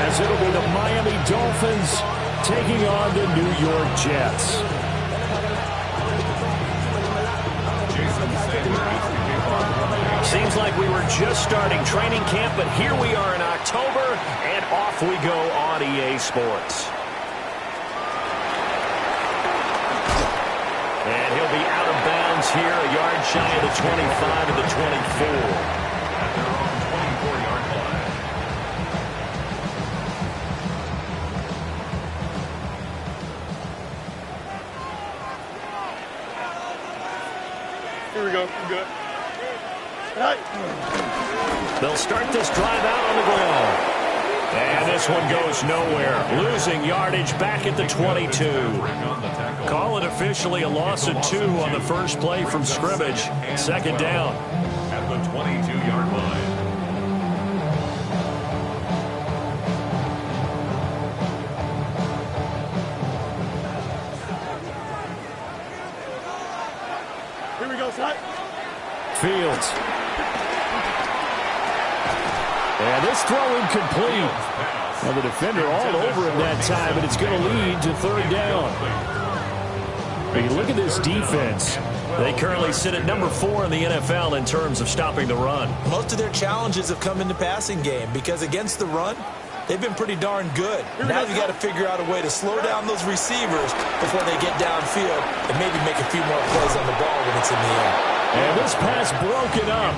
as it'll be the Miami Dolphins taking on the New York Jets. Seems like we were just starting training camp, but here we are in October, and off we go on EA Sports. And he'll be out of bounds here, a yard shy of the 25 to the 24. At their own 24-yard line. Here we go. We're good. They'll start this drive out on the ground. And this one goes nowhere. Losing yardage back at the 22. Call it officially a loss of 2 on the first play from scrimmage. Second down. At the 22-yard line. Here we go, son. Fields. And this throw incomplete. Now the defender all over him that time, but it's going to lead to third down. When you look at this defense, they currently sit at number 4 in the NFL in terms of stopping the run. Most of their challenges have come in the passing game because against the run, they've been pretty darn good. Now you got to figure out a way to slow down those receivers before they get downfield and maybe make a few more plays on the ball when it's in the air. And this pass broken up.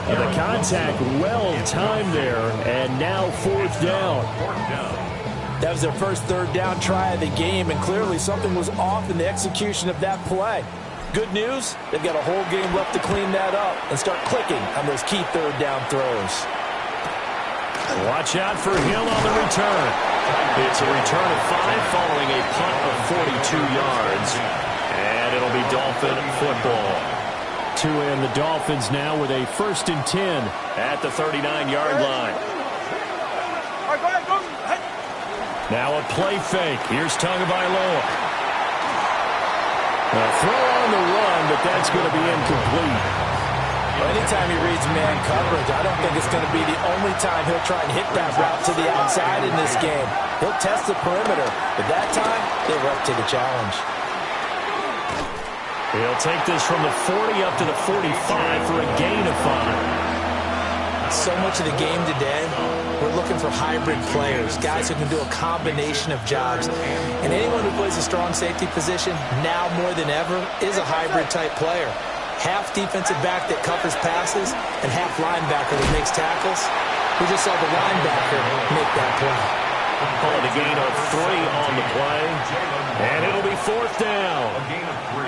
And the contact well-timed there, and now fourth down. That was their first third down try of the game, and clearly something was off in the execution of that play. Good news, they've got a whole game left to clean that up and start clicking on those key third down throws. Watch out for Hill on the return. It's a return of 5 following a punt of 42 yards. And it'll be Dolphin football. To end the Dolphins now with a 1st and 10 at the 39-yard line. Now a play fake. Here's Tagovailoa. A throw on the run, but that's going to be incomplete. Well, anytime he reads man coverage, I don't think it's going to be the only time he'll try and hit that route to the outside in this game. He'll test the perimeter, but that time they were up to the challenge. He'll take this from the 40 up to the 45 for a gain of 5. So much of the game today, we're looking for hybrid players, guys who can do a combination of jobs. And anyone who plays a strong safety position, now more than ever, is a hybrid-type player. Half defensive back that covers passes and half linebacker that makes tackles. We just saw the linebacker make that play. Call it a gain of 3 on the play. And it'll be fourth down.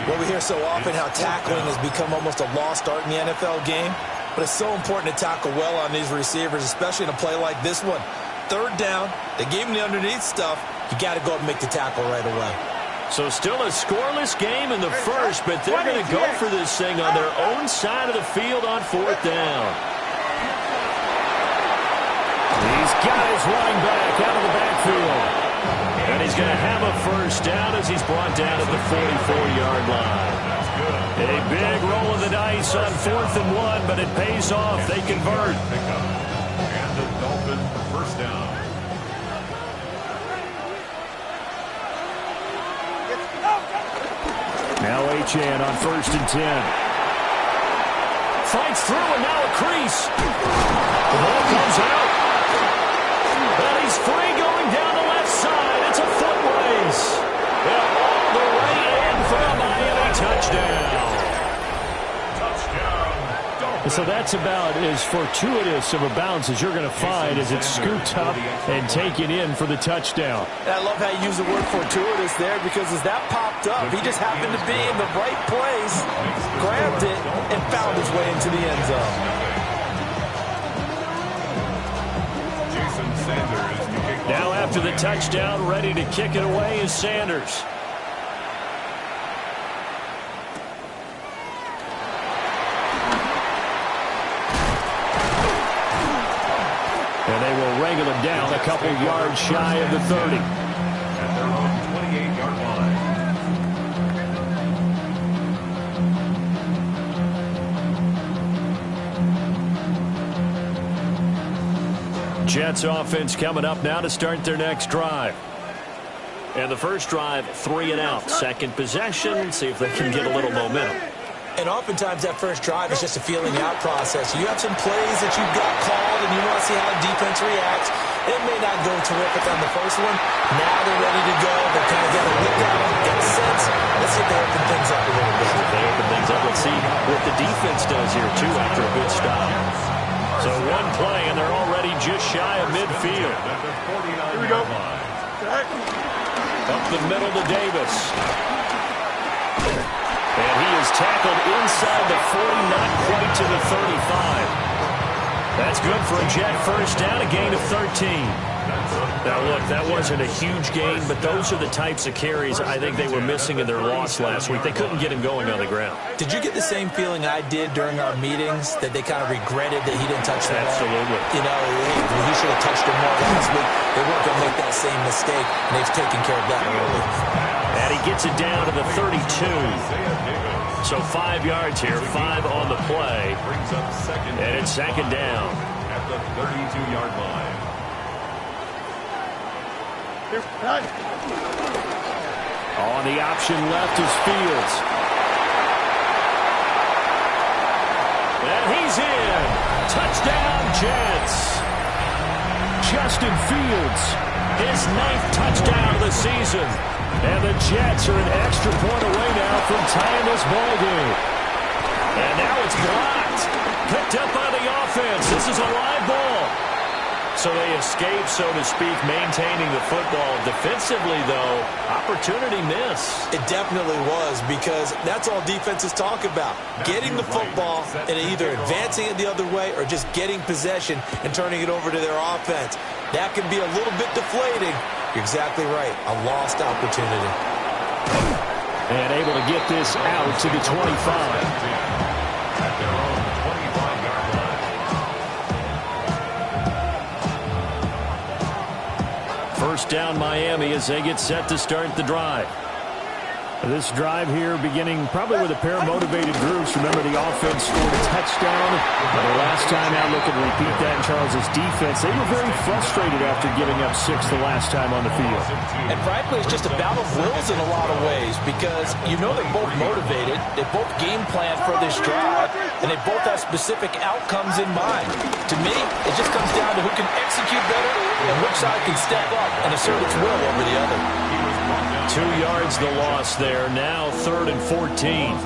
Well, we hear so often how tackling has become almost a lost art in the NFL game. But it's so important to tackle well on these receivers, especially in a play like this one. Third down, they gave him the underneath stuff. You got to go up and make the tackle right away. So still a scoreless game in the first, but they're going to go for this thing on their own side of the field on fourth down. He's got his running back out of the backfield. And he's going to have a first down as he's brought down at the 44-yard line. A big roll of the dice on 4th and 1, but it pays off. They convert. And the Dolphins first down. Now Achane on 1st and 10. Fights through and now a crease. The ball comes out. And he's free going down the left side. It's a foot race. And all the way in for a Miami touchdown. So that's about as fortuitous of a bounce as you're going to find as it's scooped up and taken in for the touchdown. And I love how you use the word fortuitous there because as that popped up, he just happened to be in the right place, grabbed it, and found his way into the end zone. Now after the touchdown, ready to kick it away is Sanders. And they will wrangle him down a couple yards shy of the 30. At their own 28-yard line. Jets offense coming up now to start their next drive. And the first drive, 3 and out. Second possession, see if they can get a little momentum. And oftentimes that first drive is just a feeling out process. You have some plays that you've got called and you want to see how the defense reacts. It may not go terrific on the first one. Now they're ready to go. They kind of got a look at them, get a sense. Let's see if they open things up a little bit. If they open things up, let's see what the defense does here, too, after a good stop. So one play, and they're already just shy of midfield. Here we go. Up the middle to Davis. And he is tackled inside the 40, not quite to the 35. That's good for a Jet first down, a gain of 13. Now, look, that wasn't a huge gain, but those are the types of carries I think they were missing in their loss last week. They couldn't get him going on the ground. Did you get the same feeling I did during our meetings, that they kind of regretted that he didn't touch the ball? Absolutely. You know, he should have touched it more last week. They weren't going to make that same mistake, and they've taken care of that early. And he gets it down to the 32. So 5 yards here, 5 on the play. And it's second down. At the 32-yard line. On the option left is Fields. And he's in. Touchdown, Jets. Justin Fields, his 9th touchdown of the season. And the Jets are an extra point away now from tying this ball game. And now it's blocked. Picked up by the offense. This is a live ball. So they escape, so to speak, maintaining the football. Defensively, though, opportunity miss. It definitely was, because that's all defenses talk about. Getting the football and either advancing it the other way or just getting possession and turning it over to their offense. That can be a little bit deflating. You're exactly right. A lost opportunity. And able to get this out to the 25. First down Miami as they get set to start the drive. This drive here beginning probably with a pair of motivated groups. Remember, the offense scored a touchdown. But the last time out, looking to repeat that in Charles' defense. They were very frustrated after giving up 6 the last time on the field. And frankly, it's just a battle of wills in a lot of ways, because you know they're both motivated. They both game plan for this drive, and they both have specific outcomes in mind. To me, it just comes down to who can execute better and which side can step up and assert its will over the other. 2 yards the loss there. Now 3rd and 14.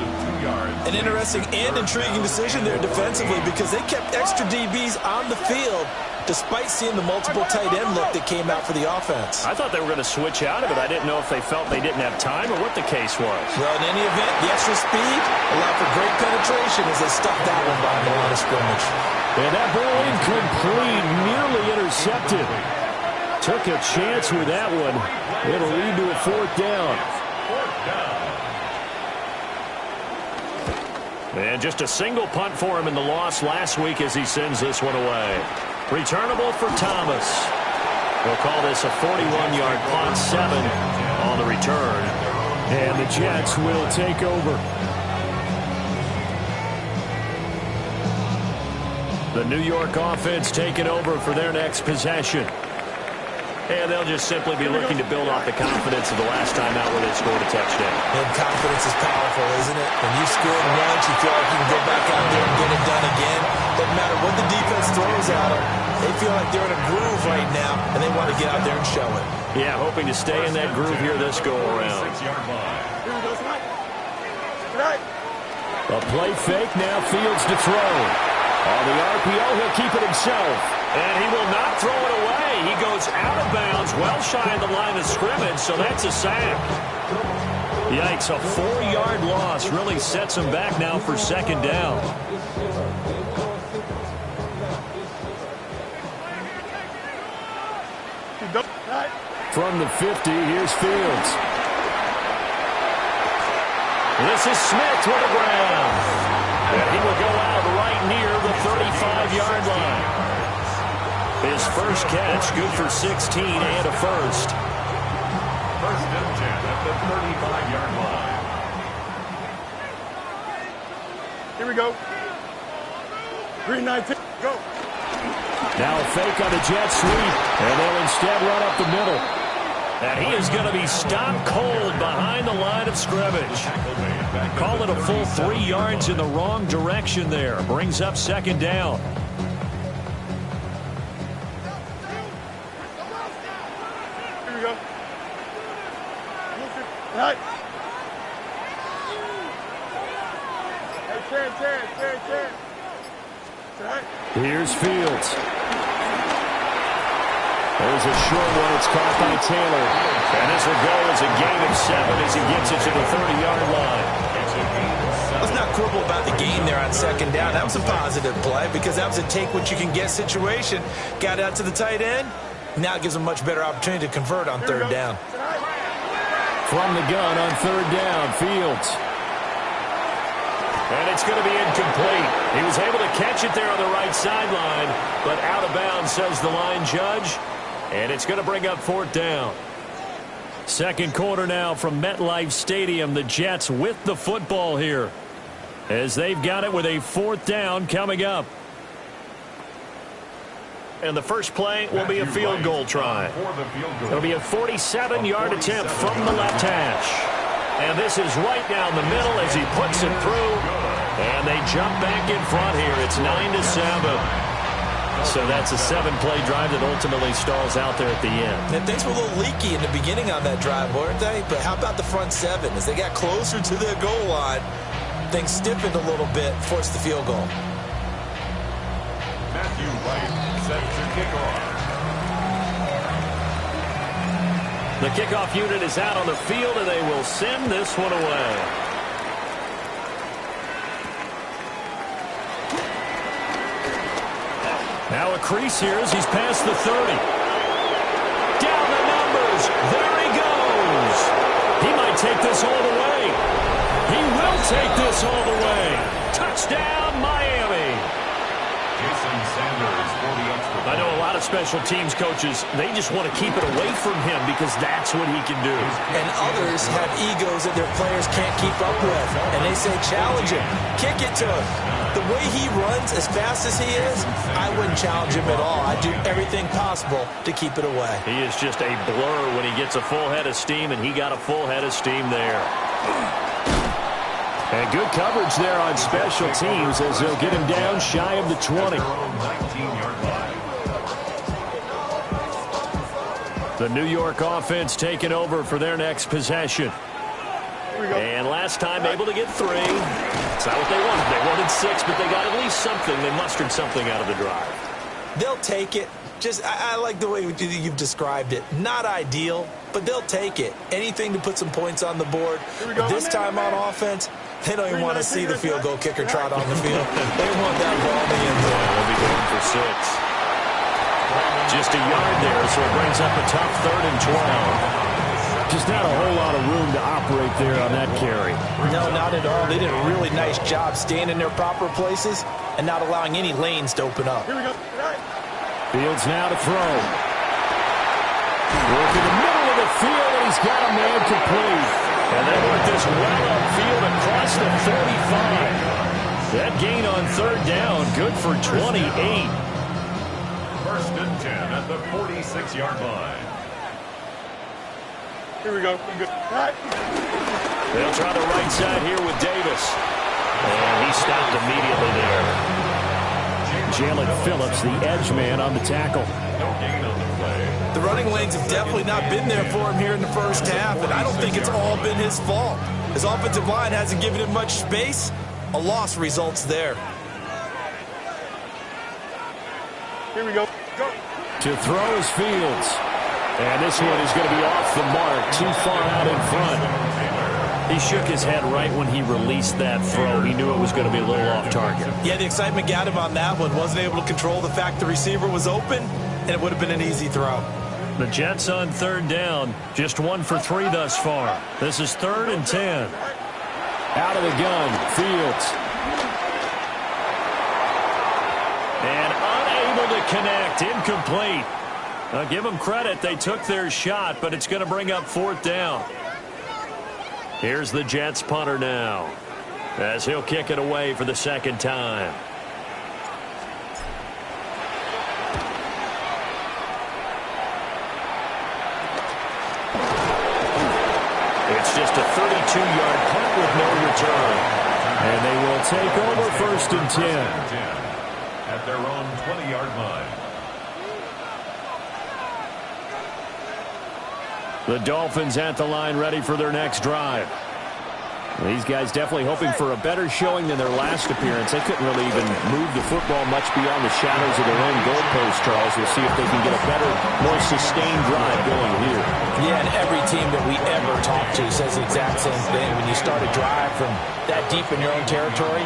An interesting and intriguing decision there defensively, because they kept extra DBs on the field despite seeing the multiple tight end look that came out for the offense. I thought they were going to switch out of it. I didn't know if they felt they didn't have time or what the case was. Well, in any event, the extra speed allowed for great penetration as they stuffed that one by the line of scrimmage. And that ball incomplete, nearly intercepted. Took a chance with that one. It'll lead to a 4th down. And just a single punt for him in the loss last week as he sends this one away. Returnable for Thomas. We'll call this a 41-yard punt, 7 on the return. And the Jets will take over. The New York offense taking over for their next possession. And they'll just simply be looking to build off the confidence of the last time out where they scored a touchdown. And confidence is powerful, isn't it? When you scored once, you feel like you can go back out there and get it done again. Doesn't matter what the defense throws at them. They feel like they're in a groove right now, and they want to get out there and show it. Yeah, hoping to stay in that groove here this go-around. A play fake, now Fields to throw. On the RPO, he'll keep it himself. And he will not throw it away. He goes out of bounds, well shy of the line of scrimmage, so that's a sack. Yikes, a 4-yard loss really sets him back now for second down. From the 50, here's Fields. This is Smith to the ground. And he will go out right near the 35-yard line. His first catch, good for 16 and a first. First and 10 at the 35-yard line. Here we go. Green 19. Go. Now a fake on the jet sweep, and they'll instead run up the middle. And he is going to be stopped cold behind the line of scrimmage. Call it a full 3 yards in the wrong direction there. Brings up second down. Here we go. Right. Hey, turn. Right. Here's Fields. There's a short one. It's caught by Taylor. And this will go as a gain of 7 as he gets it to the 30-yard line. Let's not quibble about the game there on second down. That was a positive play because that was a take-what-you-can-get situation. Got out to the tight end. Now it gives him a much better opportunity to convert on third down. From the gun on third down, Fields. And it's going to be incomplete. He was able to catch it there on the right sideline, but out of bounds, says the line judge. And it's going to bring up fourth down. Second quarter now from MetLife Stadium. The Jets with the football here as they've got it with a fourth down coming up. And the first play will be a field goal try. It'll be a 47-yard attempt from the left hash. And this is right down the middle as he puts it through. And they jump back in front here. It's 9-7. So that's a 7-play drive that ultimately stalls out there at the end. And things were a little leaky in the beginning on that drive, weren't they? But how about the front 7? As they got closer to their goal line, things stiffened a little bit, forced the field goal. Matthew Wright sets the kickoff. The kickoff unit is out on the field, and they will send this one away. Now a crease here as he's past the 30. Down the numbers. There he goes. He might take this all the way. He will take this all the way. Touchdown, Miami. Jason Sanders for the extra point. I know a lot of special teams coaches, they just want to keep it away from him because that's what he can do. And others have egos that their players can't keep up with. And they say, challenge him. Kick it to him. The way he runs as fast as he is, I wouldn't challenge him at all. I'd do everything possible to keep it away. He is just a blur when he gets a full head of steam, and he got a full head of steam there. And good coverage there on special teams as they'll get him down shy of the 20. 19-yard line. The New York offense taking over for their next possession. And last time able to get 3. It's not what they wanted. They wanted 6, but they got at least something. They mustered something out of the drive. They'll take it. I like the way you've described it. Not ideal, but they'll take it. Anything to put some points on the board. This time on offense, they don't even want to see the field goal kicker trot on the field. They want that ball in the end zone. They'll be going for 6. Just a yard there, so it brings up a tough 3rd and 12. Just not a whole lot of room to operate there on that carry. No, not at all. They did a really nice job staying in their proper places and not allowing any lanes to open up. Here we go. Fields now to throw. Work in the middle of the field, and he's got a man complete. And they work this well upfield across the 35. That gain on third down, good for 28. First and 10 at the 46-yard line. Here we go. Good. Right. They'll try the right side here with Davis. And he stopped immediately there. Jalen Phillips, the edge man on the tackle. No gain on the play. The running lanes have definitely not been there for him here in the first half, and I don't think it's all been his fault. His offensive line hasn't given him much space. A loss results there. Here we go. Go. To throw is Fields. And this one is going to be off the mark, too far out in front. He shook his head right when he released that throw. He knew it was going to be a little off target. Yeah, the excitement got him on that one. Wasn't able to control the fact the receiver was open, and it would have been an easy throw. The Jets on third down, just 1 for 3 thus far. This is 3rd and 10. Out of the gun, Fields. And unable to connect, incomplete. Now, give them credit. They took their shot, but it's going to bring up 4th down. Here's the Jets punter now as he'll kick it away for the second time. It's just a 32-yard punt with no return. And they will take over 1st and 10. At their own 20-yard line. The Dolphins at the line ready for their next drive. These guys definitely hoping for a better showing than their last appearance. They couldn't really even move the football much beyond the shadows of their own goalpost, Charles. We'll see if they can get a better, more sustained drive going here. Yeah, and every team that we ever talk to says the exact same thing. When you start a drive from that deep in your own territory,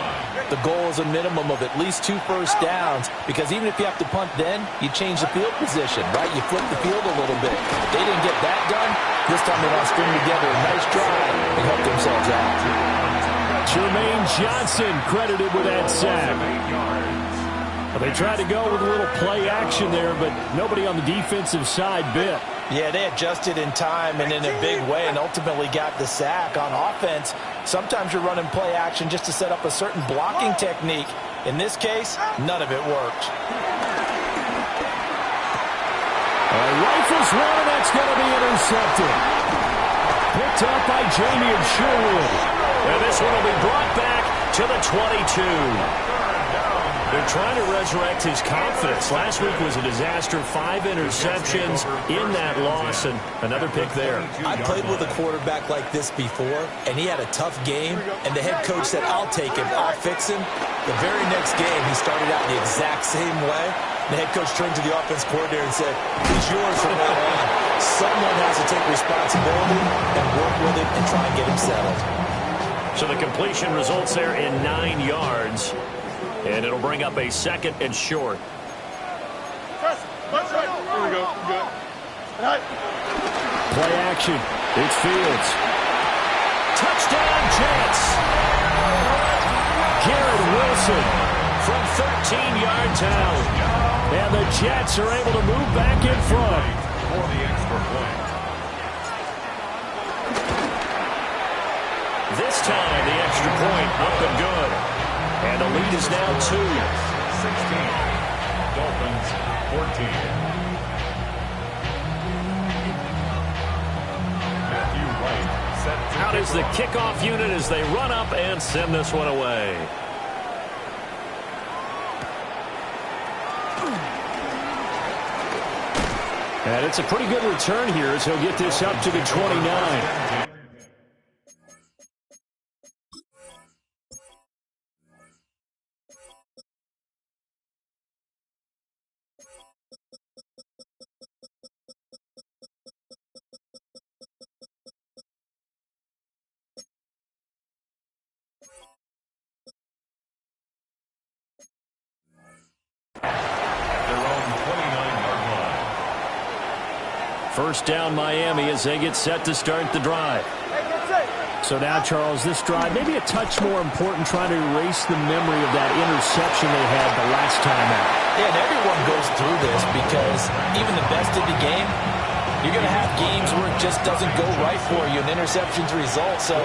the goal is a minimum of at least 2 first downs, because even if you have to punt then, you change the field position, right? You flip the field a little bit. If they didn't get that done, this time they want to string together a nice drive and help themselves out. Jermaine Johnson credited with that sack. Well, they tried to go with a little play action there, but nobody on the defensive side bit. Yeah, they adjusted in time and in a big way and ultimately got the sack. On offense, sometimes you're running play action just to set up a certain blocking technique. In this case, none of it worked. Rifles one, and that's going to be intercepted. Picked up by Jamie Sherwood. And this one will be brought back to the 22. They're trying to resurrect his confidence. Last week was a disaster. 5 interceptions in that loss, and another pick there. I played with a quarterback like this before, and he had a tough game, and the head coach said, I'll take him, I'll fix him. The very next game, he started out the exact same way. The head coach turned to the offense coordinator and said, he's yours from now on. Someone has to take responsibility and work with him and try and get him settled. So the completion results there in 9 yards. And it'll bring up a 2nd and short. Here we go. Good. Play action. It's Fields. Touchdown, Jets. Garrett Wilson from 13 yards out. And the Jets are able to move back in front. For the extra point. This time, the extra point up and good. And the lead is now 2. 16. Dolphins 14. Matthew Wright set to Out is the kickoff unit as they run up and send this one away. And it's a pretty good return here as he'll get this up to the 29. First down, Miami, as they get set to start the drive. So now, Charles, this drive maybe a touch more important, trying to erase the memory of that interception they had the last time out. Yeah, and everyone goes through this because even the best of the game, you're going to have games where it just doesn't go right for you and interceptions result. So,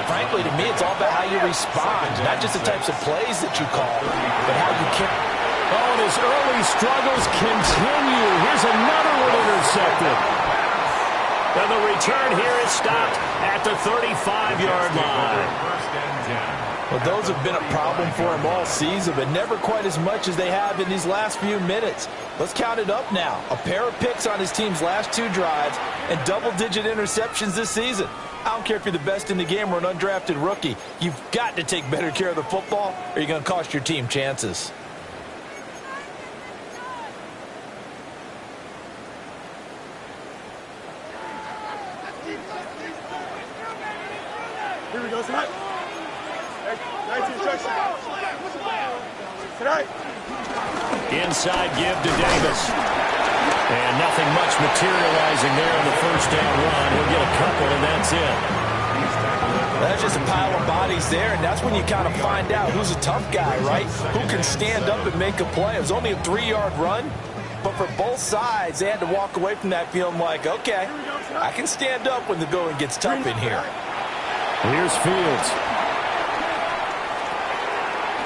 frankly, to me, it's all about how you respond, not just the types of plays that you call, but how you carry. Oh, and his early struggles continue. Here's another one intercepted. And the return here is stopped at the 35-yard line. Well, those have been a problem for him all season, but never quite as much as they have in these last few minutes. Let's count it up now. A pair of picks on his team's last 2 drives and double-digit interceptions this season. I don't care if you're the best in the game or an undrafted rookie. You've got to take better care of the football or you're going to cost your team chances. Here we go, tonight. 19 seconds. Tonight. Inside give to Davis. And nothing much materializing there on the first down run. He'll get a couple, and that's it. That's just a pile of bodies there, and that's when you kind of find out who's a tough guy, right? Who can stand up and make a play. It was only a 3-yard run, but for both sides, they had to walk away from that feeling like, okay, I can stand up when the going gets tough in here. Here's Fields.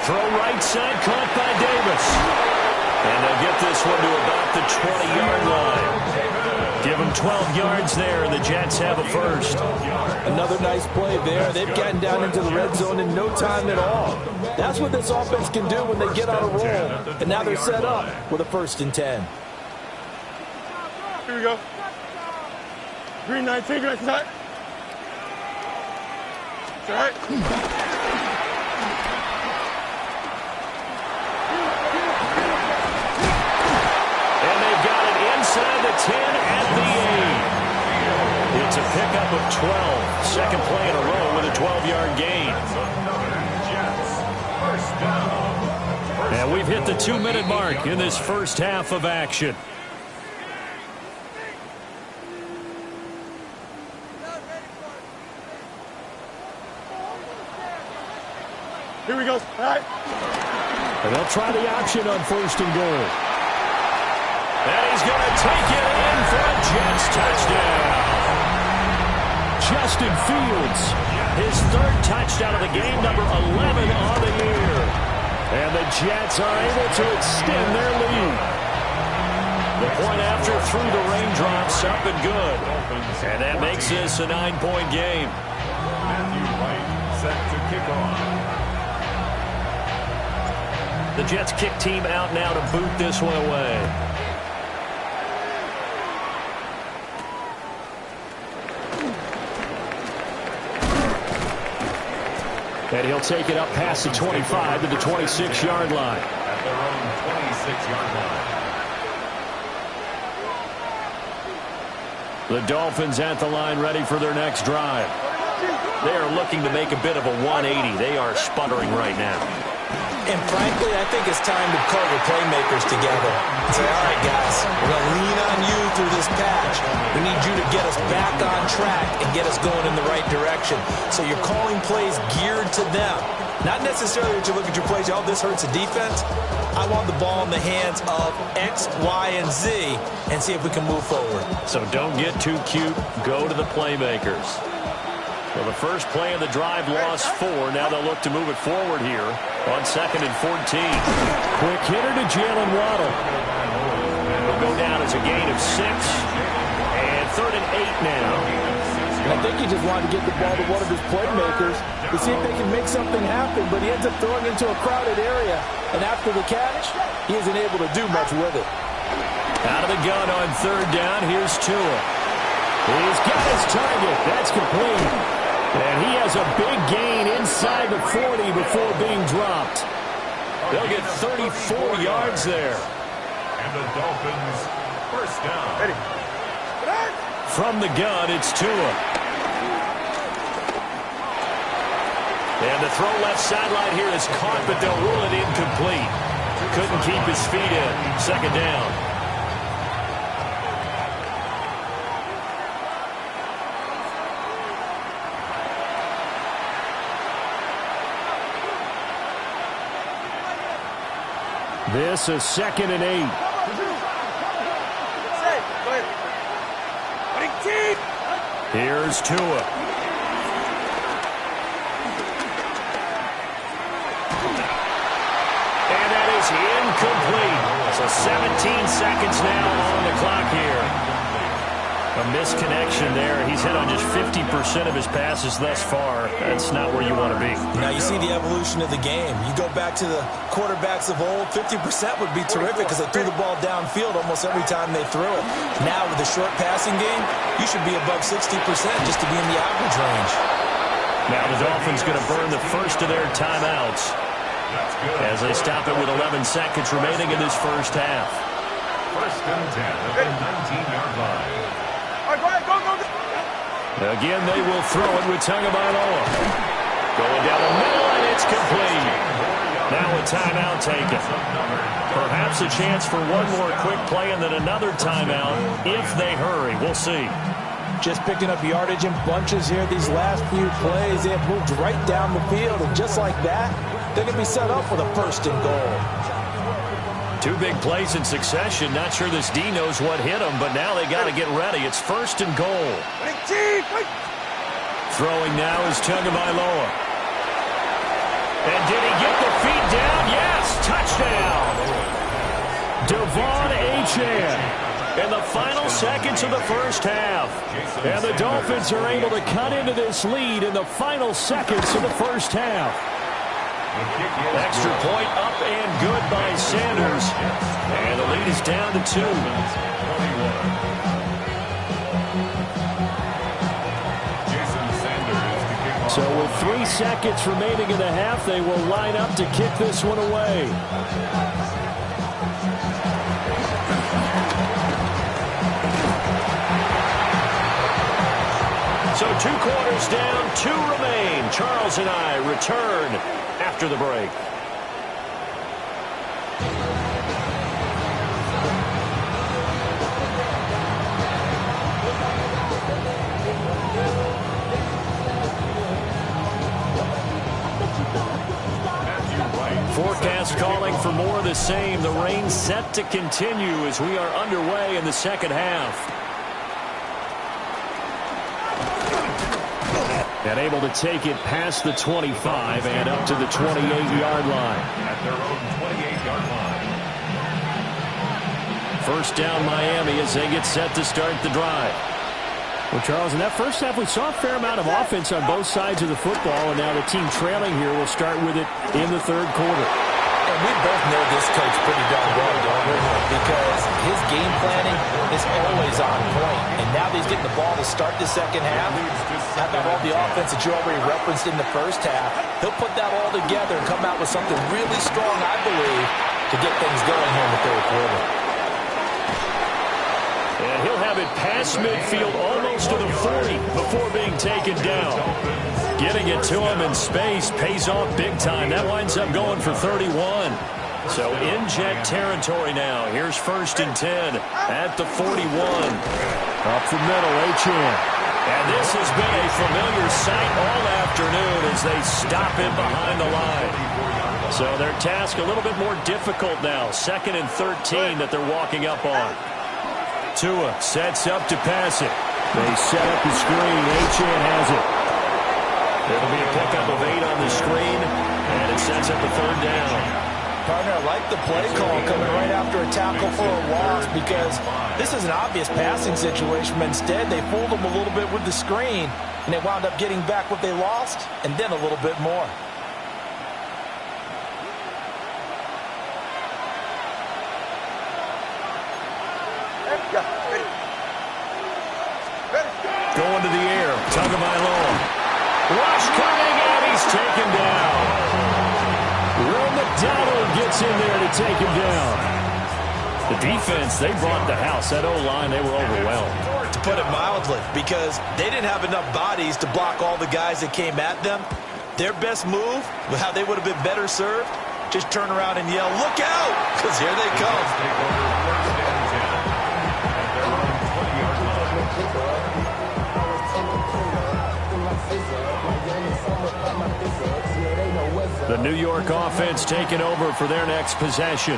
Throw right side, caught by Davis. And they'll get this one to about the 20-yard line. Give him gain 12 yards there, and the Jets have a first. Another nice play there. They've gotten down into the red zone in no time at all. That's what this offense can do when they get on a roll. And now they're set up with a 1st and 10. Here we go. Green 19, green 19. It's all right. And they've got it inside the 10 at the 8. It's a pickup of 12. Second play in a row with a 12-yard gain. And we've hit the 2-minute mark in this first half of action. Here we go. All right. And they'll try the option on 1st and goal. And he's going to take it in for a Jets touchdown. Justin Fields, his 3rd touchdown of the game, number 11 on the year. And the Jets are able to extend their lead. The point after through the raindrops, up and good. And that makes this a 9-point game. Matthew Wright set to kick off. The Jets kick team out now to boot this one away. And he'll take it up past the 25 to the 26-yard line. At their own 26-yard line. The Dolphins at the line ready for their next drive. They are looking to make a bit of a 180. They are sputtering right now. And frankly, I think it's time to call your playmakers together and say, all right, guys, we're going to lean on you through this patch. We need you to get us back on track and get us going in the right direction. So you're calling plays geared to them. Not necessarily that you look at your plays, oh, this hurts the defense. I want the ball in the hands of X, Y, and Z and see if we can move forward. So don't get too cute. Go to the playmakers. Well, the first play of the drive lost 4. Now they'll look to move it forward here on 2nd and 14. Quick hitter to Jalen Waddle. It'll go down as a gain of 6. And 3rd and 8 now. I think he just wanted to get the ball to one of his playmakers to see if they can make something happen, but he ends up throwing into a crowded area. And after the catch, he isn't able to do much with it. Out of the gun on 3rd down, here's Tua. He's got his target. That's complete. And he has a big gain inside the 40 before being dropped. They'll get 34 yards there. And the Dolphins, 1st down. Ready. From the gun, it's Tua. And the throw left sideline here is caught, but they'll rule it incomplete. Couldn't keep his feet in. 2nd down. This is 2nd and 8. Here's Tua. And that is incomplete. So 17 seconds now on the clock here. A misconnection there. He's hit on just 50% of his passes thus far. That's not where you want to be. Now you see the evolution of the game. You go back to the quarterbacks of old, 50% would be terrific because they threw the ball downfield almost every time they threw it. Now with the short passing game, you should be above 60% just to be in the average range. Now the Dolphins going to burn the first of their timeouts as they stop it with 11 seconds remaining in this first half. 1st and 10 at the 19-yard line. Again, they will throw it with Tagovailoa. Going down the middle, and it's complete. Now a timeout taken. Perhaps a chance for one more quick play and then another timeout if they hurry. We'll see. Just picking up yardage in bunches here these last few plays. They have moved right down the field, and just like that, they're going to be set up for the 1st and goal. 2 big plays in succession. Not sure this D knows what hit him, but now they got to get ready. It's 1st and goal. Throwing now is Tagovailoa. And did he get the feet down? Yes, touchdown. Devon Achane. in the final seconds of the first half. And the Dolphins are able to cut into this lead in the final seconds of the first half. Extra point up and good by Sanders. And the lead is down to 2. So with 3 seconds remaining in the half, they will line up to kick this one away. So 2 quarters down, 2 remain. Charles and I return after the break. Forecast calling for more of the same. The rain set to continue as we are underway in the second half. And able to take it past the 25 and up to the 28-yard line. At their own 28-yard line. First down Miami as they get set to start the drive. Well, Charles, in that first half, we saw a fair amount of offense on both sides of the football, and now the team trailing here will start with it in the third quarter. And we both know this coach pretty darn well, don't we? Because his game planning is always on point. And now that he's getting the ball to start the second half, how about all the offense that you already referenced in the first half? He'll put that all together and come out with something really strong, I believe, to get things going here in the third quarter. And he'll have it past midfield almost to the 40 before being taken down. Getting it to him in space pays off big time. That winds up going for 31. So in jet territory now. Here's 1st and 10 at the 41. Up the middle, Achane. And this has been a familiar sight all afternoon as they stop him behind the line. So their task a little bit more difficult now. 2nd and 13 that they're walking up on. Tua sets up to pass it. They set up the screen. Achane has it. It'll be a pickup of 8 on the screen, and it sets up the 3rd down. Partner, I like the play call coming right after a tackle for a loss because this is an obvious passing situation, but instead they fooled them a little bit with the screen, and they wound up getting back what they lost and then a little bit more. Going to the air. Tagovailoa. Rush coming, and he's taken down. Will McDonald gets in there to take him down. The defense, they brought the house. That O-line, they were overwhelmed. To put it mildly, because they didn't have enough bodies to block all the guys that came at them. Their best move, how they would have been better served, just turn around and yell, "Look out!" Because here they come. The New York offense taking over for their next possession.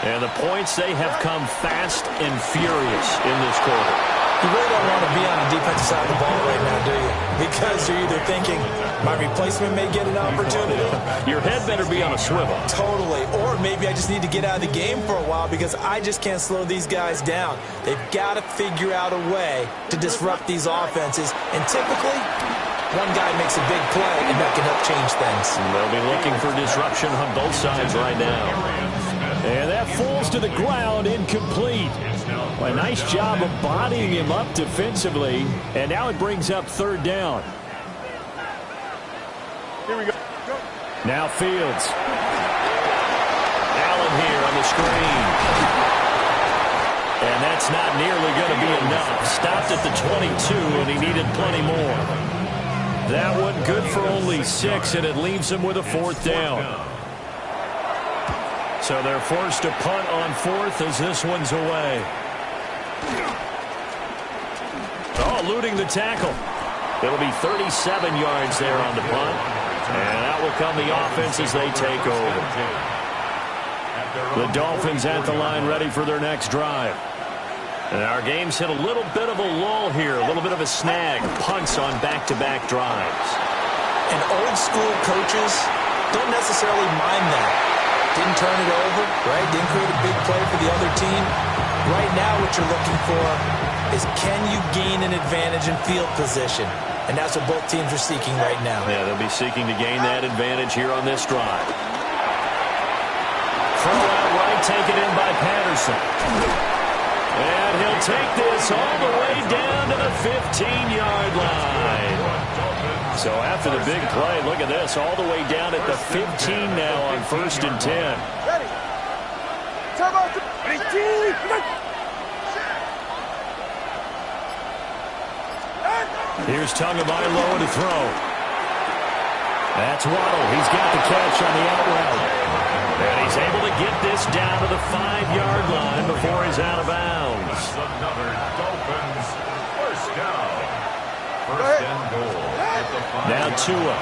And the points, they have come fast and furious in this quarter. You really don't want to be on the defensive side of the ball right now, do you? Because you're either thinking, my replacement may get an opportunity. Your head better be on a swivel. Totally. Or maybe I just need to get out of the game for a while because I just can't slow these guys down. They've got to figure out a way to disrupt these offenses. And typically, one guy makes a big play, and that can help change things. And they'll be looking for disruption on both sides right now. And that falls to the ground, incomplete. Well, a nice job of bodying him up defensively. And now it brings up 3rd down. Here we go. Now Fields. Allen here on the screen. And that's not nearly going to be enough. Stopped at the 22, and he needed plenty more. That one good for only 6, and it leaves him with a 4th down. So they're forced to punt on 4th as this one's away. Oh, eluding the tackle. It'll be 37 yards there on the punt. And out will come the offense as they take over. The Dolphins at the line ready for their next drive. And our game's hit a little bit of a lull here, a little bit of a snag. Punts on back-to-back drives. And old school coaches don't necessarily mind that. Didn't turn it over, right? Didn't create a big play for the other team. Right now what you're looking for is can you gain an advantage in field position? And that's what both teams are seeking right now. Yeah, they'll be seeking to gain that advantage here on this drive. Throw out right, taken in by Patterson. And he'll take this all the way down to the 15-yard line. So after the big play, look at this, all the way down at the 15 now on 1st and 10. Ready. Here's Tagovailoa to throw. That's Waddle. He's got the catch on the out route. And he's able to get this down to the 5-yard line before he's out of bounds. That's another Dolphins first down. First and goal at the 5-yard Now Tua.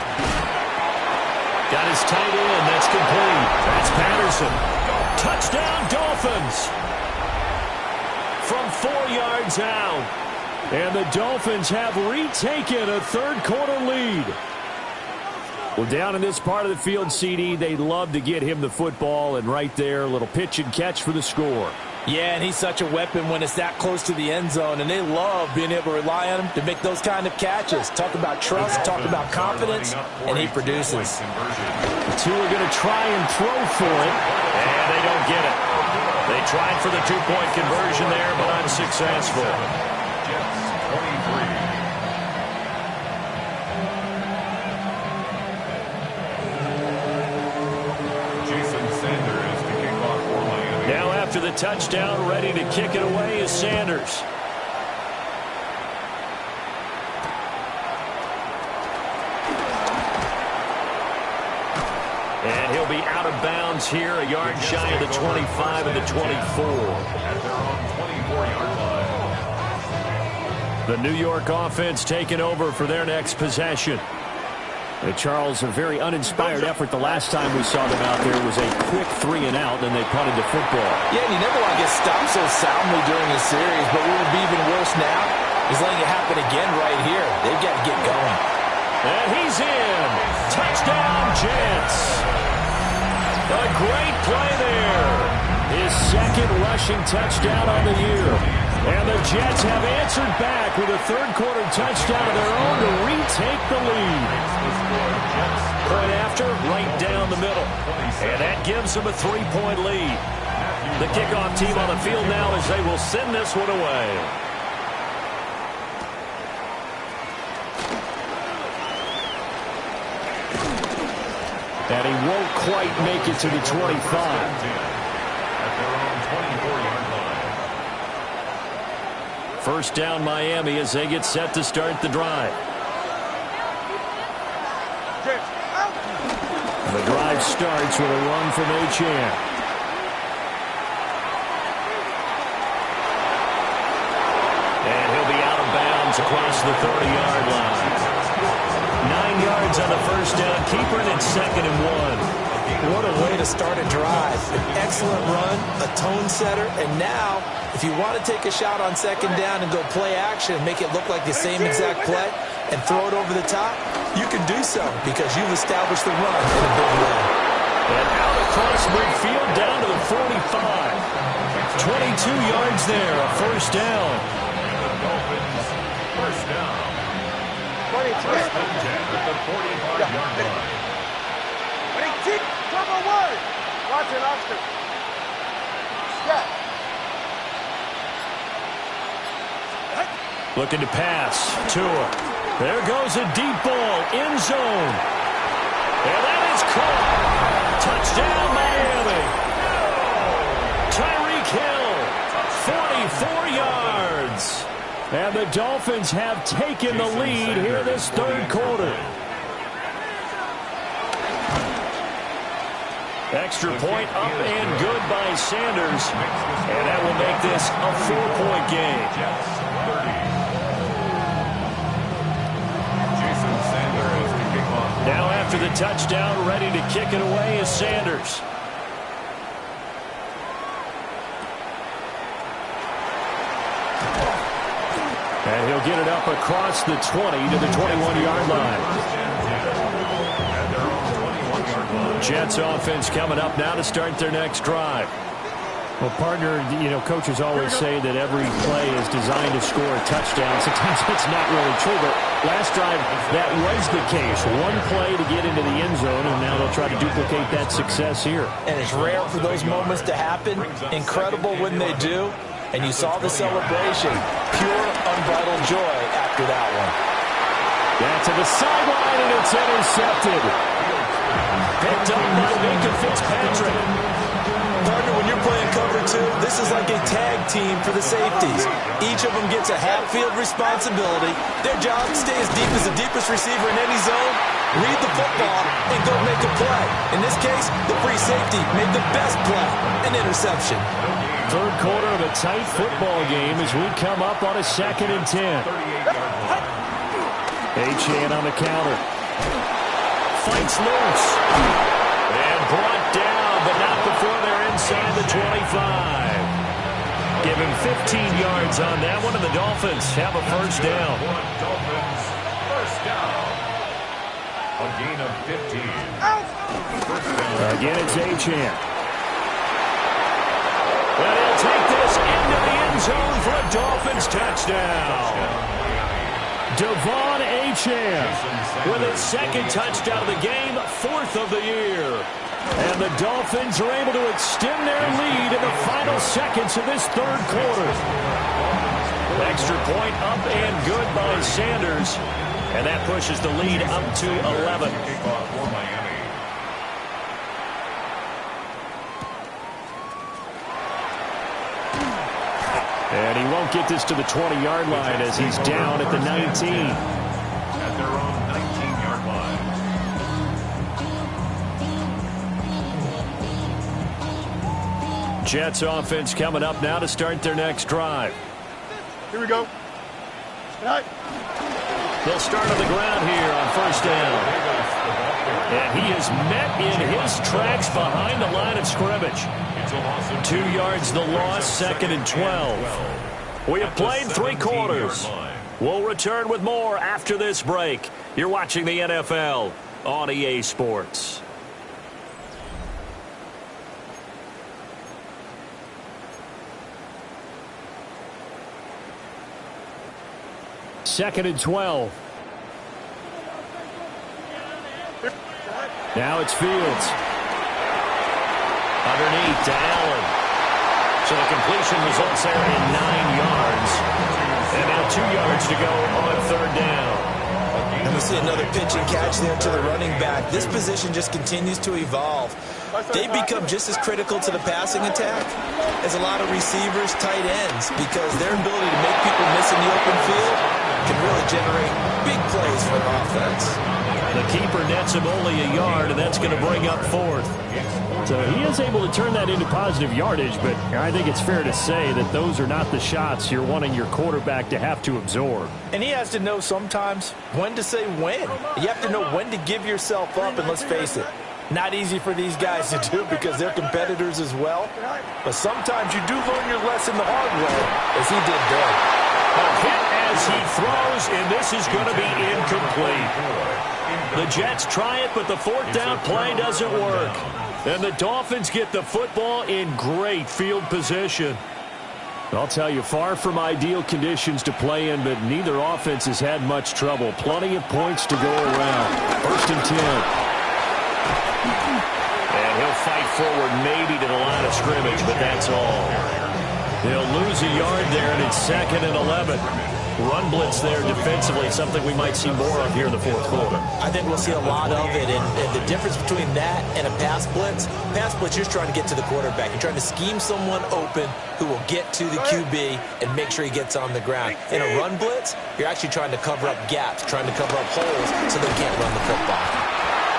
Got his tight end. That's complete. That's Patterson. Touchdown, Dolphins. From 4 yards out. And the Dolphins have retaken a third-quarter lead. Well, down in this part of the field, CD, they love to get him the football, and right there, a little pitch and catch for the score. Yeah, and he's such a weapon when it's that close to the end zone, and they love being able to rely on him to make those kind of catches. Talk about trust, talk about confidence, and he produces. The two are going to try and throw for it, and they don't get it. They tried for the two-point conversion there, but unsuccessful. Jets 23. Now after the touchdown, ready to kick it away is Sanders. And he'll be out of bounds here, a yard shy of the 25 and the 24. At their own 24-yard line. The New York offense taking over for their next possession. Charles, a very uninspired effort the last time we saw them out there was a quick 3-and-out, and they punted the football. Yeah, and you never want to get stopped so soundly during the series, but what would be even worse now is letting it happen again right here. They've got to get going. And he's in. Touchdown, Jets. A great play there. His second rushing touchdown on the year. And the Jets have answered back with a third-quarter touchdown of their own to retake the lead. Point after, right down the middle. And that gives them a 3-point lead. The kickoff team on the field now as they will send this one away. And he won't quite make it to the 25. At their own 24-yard line. First down Miami as they get set to start the drive. The drive starts with a run from Achane. And he'll be out of bounds across the 30-yard line. 9 yards on the first down. Keeper and it's 2nd and 1. What a way to start a drive. An excellent run, a tone setter, and now, if you want to take a shot on 2nd down and go play action and make it look like the same exact play and throw it over the top, you can do so because you've established the run in a big way. And out across midfield down to the 45. 22 yards there, a first down. And the Dolphins first down. 22. First and 10 at the 45-yard line. 22. Turbo 1. Watch it, Oscar. Step. Looking to pass. Tua. There goes a deep ball. End zone. And that is caught. Touchdown, Miami. Tyreek Hill. 44 yards. And the Dolphins have taken the lead here this third quarter. Extra point up and good by Sanders. And that will make this a 4-point game. Jets 30. Jason Sanders to kick off. Now after the touchdown, ready to kick it away is Sanders. And he'll get it up across the 20 to the 21-yard line. At their own 21-yard line. Jets offense coming up now to start their next drive. Well, partner, you know, coaches always say that every play is designed to score a touchdown. Sometimes it's not really true, but last drive, that was the case. One play to get into the end zone, and now they'll try to duplicate that success here. And it's rare for those moments to happen. Incredible when they do. And you saw the celebration. Pure, unbridled joy after that one. Back to the sideline, and it's intercepted. Picked up by Minka Fitzpatrick. Partner, when you're playing cover two, this is like a tag team for the safeties. Each of them gets a half-field responsibility. Their job is to stay as deep as the deepest receiver in any zone, read the football, and go make a play. In this case, the free safety made the best play, an interception. Third quarter of a tight football game as we come up on a 2nd and 10. Achane on the counter. Fights loose. And brought down, but not before they're inside the 25. Give him 15 yards on that one, and the Dolphins have a first down. Dolphins, first down. A gain of 15. First down. Again, it's Achane. And he'll take this into the end zone for a Dolphins touchdown. Devon Achane with his 2nd touchdown of the game, 4th of the year. And the Dolphins are able to extend their lead in the final seconds of this 3rd quarter. Extra point up and good by Sanders. And that pushes the lead up to 11. And he won't get this to the 20-yard line as he's down at the 19. At their own 19-yard line. Jets offense coming up now to start their next drive. Here we go. They'll start on the ground here on first down. And he is met in his tracks behind the line of scrimmage. 2 yards the loss, 2nd and 12. We have played 3 quarters. We'll return with more after this break. You're watching the NFL on EA Sports. Second and 12. Now it's Fields. Underneath to Allen. So the completion results there in 9 yards. And now 2 yards to go on 3rd down. And we see another pitch and catch there to the running back. This position just continues to evolve. They become just as critical to the passing attack as a lot of receivers, tight ends, because their ability to make people miss in the open field can really generate big plays for an offense. The keeper nets him only a yard, and that's going to bring up 4th. So he is able to turn that into positive yardage, but I think it's fair to say that those are not the shots you're wanting your quarterback to have to absorb. And he has to know sometimes when to say when. You have to know when to give yourself up, and let's face it, not easy for these guys to do because they're competitors as well. But sometimes you do learn your lesson the hard way, as he did there. A hit as he throws, and this is going to be incomplete. The Jets try it, but the 4th down play doesn't work. And the Dolphins get the football in great field position. I'll tell you, far from ideal conditions to play in, but neither offense has had much trouble. Plenty of points to go around. 1st and 10. And he'll fight forward maybe to the line of scrimmage, but that's all. They'll lose a yard there, and it's 2nd and 11. Run blitz there defensively, something we might see more of here in the 4th quarter. I think we'll see a lot of it, and the difference between that and a pass blitz, you're just trying to get to the quarterback. You're trying to scheme someone open who will get to the QB and make sure he gets on the ground. In a run blitz, you're actually trying to cover up gaps, trying to cover up holes so they can't run the football.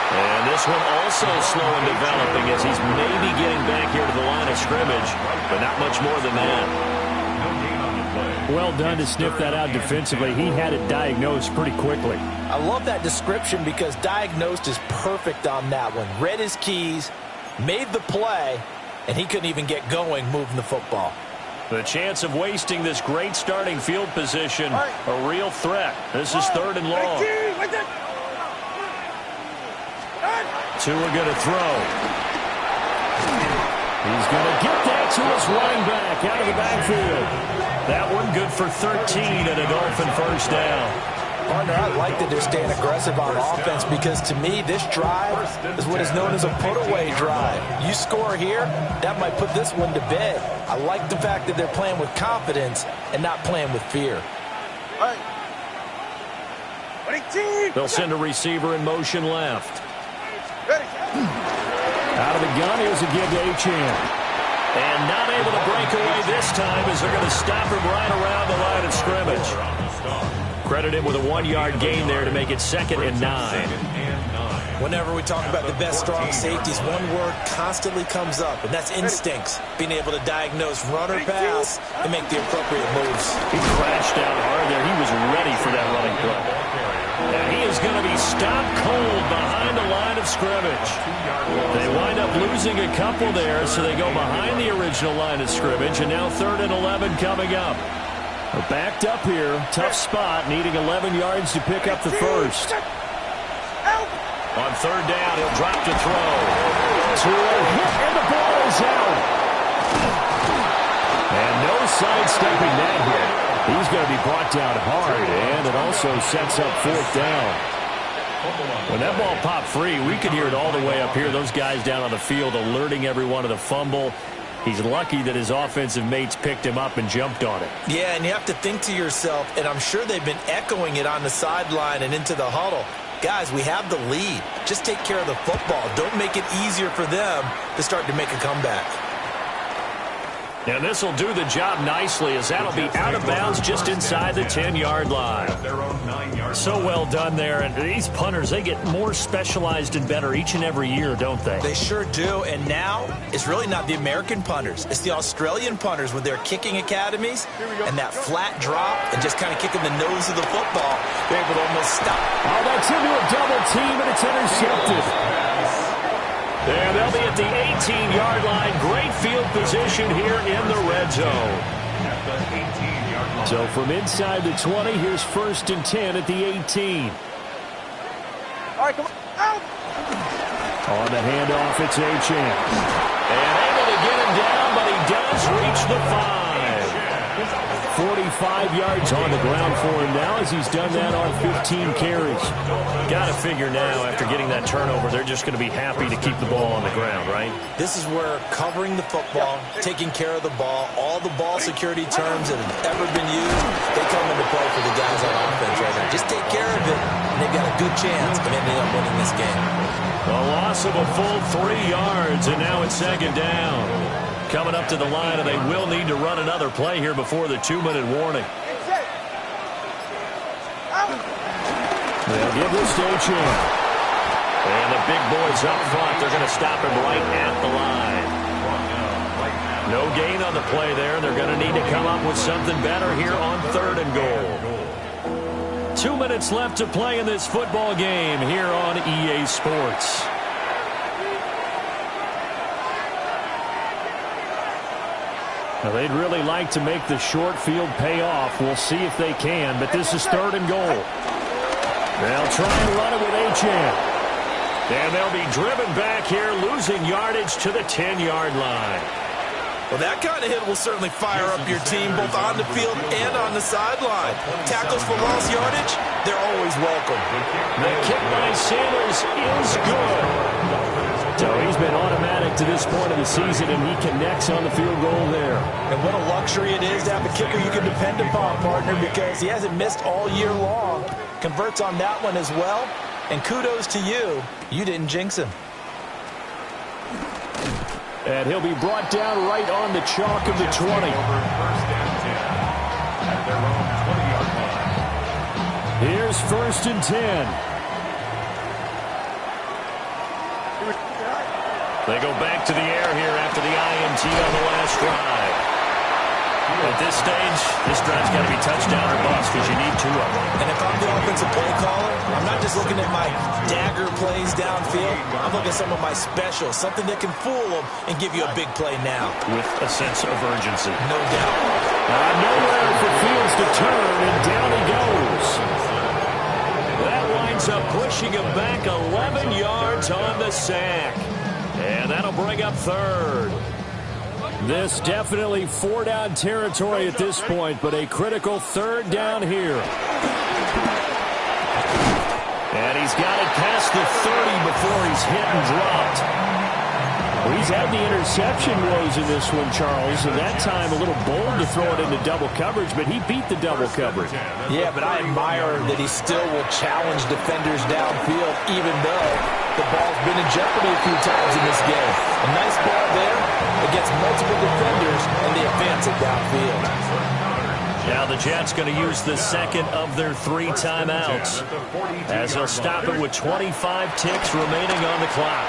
And this one also slow in developing as he's maybe getting back here to the line of scrimmage, but not much more than that. Well done to sniff that out defensively. He had it diagnosed pretty quickly. I love that description because diagnosed is perfect on that one. Read his keys, made the play, and he couldn't even get going moving the football. The chance of wasting this great starting field position, a real threat. This is 3rd and long. Tua going to throw. He's going to get that to his running back out of the backfield. That one good for 13 and a Dolphin first down. Partner, I like that they're staying aggressive on offense because to me, this drive is what is known as a put-away drive. You score here, that might put this one to bed. I like the fact that they're playing with confidence and not playing with fear. They'll send a receiver in motion left. Out of the gun, here's a give to Achane. And not able to break away this time as they're going to stop him right around the line of scrimmage. Credit him with a 1-yard gain there to make it 2nd and 9. Whenever we talk about the best strong safeties, one word constantly comes up, and that's instincts. Being able to diagnose run or pass and make the appropriate moves. He crashed down hard there. He was ready for that running play. And he is going to be stopped cold behind the line of scrimmage. They wind up losing a couple there, so they go behind the original line of scrimmage, and now 3rd and 11 coming up. They're backed up here. Tough spot, needing 11 yards to pick up the first. On 3rd down, he'll drop to throw. To a hit, and the ball is out. And no sidestepping that hit. He's going to be brought down hard, and it also sets up 4th down. When that ball popped free, we could hear it all the way up here. Those guys down on the field alerting everyone of the fumble. He's lucky that his offensive mates picked him up and jumped on it. Yeah, and you have to think to yourself, and I'm sure they've been echoing it on the sideline and into the huddle. Guys, we have the lead. Just take care of the football. Don't make it easier for them to start to make a comeback. And this will do the job nicely as that'll be out of bounds just inside the 10-yard line. So well done there. And these punters, they get more specialized and better each and every year, don't they? They sure do. And now it's really not the American punters. It's the Australian punters with their kicking academies and that flat drop and just kind of kicking the nose of the football. They're able to almost stop. Oh, that's into a double team, and it's intercepted. There, they'll be at the 18-yard line. Great field position here in the red zone. So from inside the 20, here's 1st and 10 at the 18. All right, come on. Out. On the handoff, it's Achane. And able to get him down, but he does reach the 5. 45 yards on the ground for him now as he's done that on 15 carries. Got to figure now, after getting that turnover, they're just going to be happy to keep the ball on the ground, right? This is where covering the football, taking care of the ball, all the ball security terms that have ever been used, they come into play for the guys on offense right now. Just take care of it, and they've got a good chance of ending up winning this game. A loss of a full 3 yards, and now it's 2nd down. Coming up to the line, and they will need to run another play here before the 2-minute warning. They'll give this to Achane. And the big boys up front, they're going to stop him right at the line. No gain on the play there. They're going to need to come up with something better here on 3rd and goal. 2 minutes left to play in this football game here on EA Sports. Now, they'd really like to make the short field pay off. We'll see if they can, but this is 3rd and goal. They'll try and run it with Achane. And they'll be driven back here, losing yardage to the 10-yard line. Well, that kind of hit will certainly fire up your team both on the field and on the sideline. Tackles for lost yardage, they're always welcome. The kick by Sanders is good. So he's been automatic to this point of the season, and he connects on the field goal there. And what a luxury it is to have a kicker you can depend upon, partner, because he hasn't missed all year long. Converts on that one as well. And kudos to you. You didn't jinx him. And he'll be brought down right on the chalk of the 20. Here's 1st and 10. They go back to the air here after the INT on the last drive. At this stage, this drive's got to be touchdown or bust because you need 2 of them. And if I'm the offensive play caller, I'm not just looking at my dagger plays downfield. I'm looking at some of my specials, something that can fool them and give you a big play now. With a sense of urgency. No doubt. Nowhere for Fields to turn, and down he goes. That winds up pushing him back 11 yards on the sack. And that'll bring up 3rd. This definitely 4-down territory at this point, but a critical 3rd down here. And he's got it past the 30 before he's hit and dropped. Well, he's had the interception woes in this one, Charles, and that time a little bold to throw it into double coverage, but he beat the double coverage. Yeah, but I admire that he still will challenge defenders downfield, even though the ball's been in jeopardy a few times in this game. A nice ball there against multiple defenders, and they advance it downfield. Now the Jets going to use the second of their 3 timeouts, as they'll stop it with 25 ticks remaining on the clock.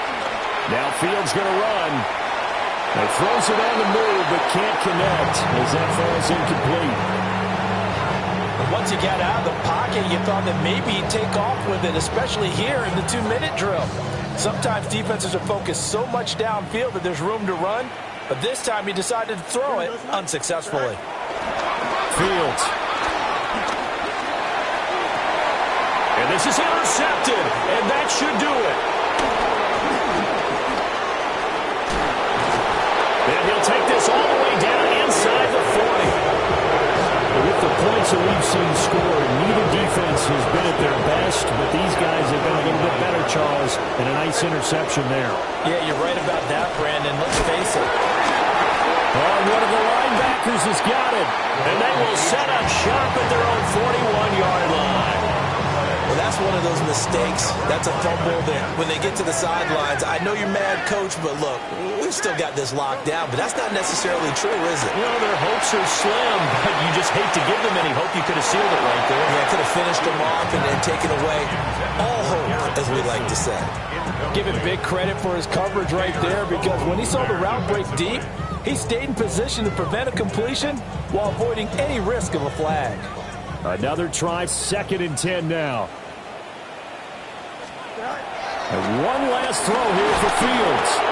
Now Fields going to run. He throws it on the move, but can't connect as that falls incomplete. And once he got out of the pocket, you thought that maybe he'd take off with it, especially here in the 2-minute drill. Sometimes defenses are focused so much downfield that there's room to run, but this time he decided to throw it unsuccessfully. Fields. And this is intercepted, and that should do it. And he'll take this all the way down inside the 40. With the points that we've seen scored, neither defense has been at their best, but these guys have been a little bit better, Charles, and a nice interception there. Yeah, you're right about that, Brandon. Let's face it. Oh, one of the linebackers has got it, and they will set up shop at their own 41-yard line. Well, that's one of those mistakes. That's a fumble that when they get to the sidelines, I know you're mad, Coach, but look, we've still got this locked down, but that's not necessarily true, is it? Well, their hopes are slim, but you just hate to give them any hope. You could have sealed it right there. Yeah, could have finished them off and then taken away all hope, as we like to say. Give him big credit for his coverage right there, because when he saw the route break deep, he stayed in position to prevent a completion while avoiding any risk of a flag. Another try, 2nd and 10 now. And one last throw here for Fields.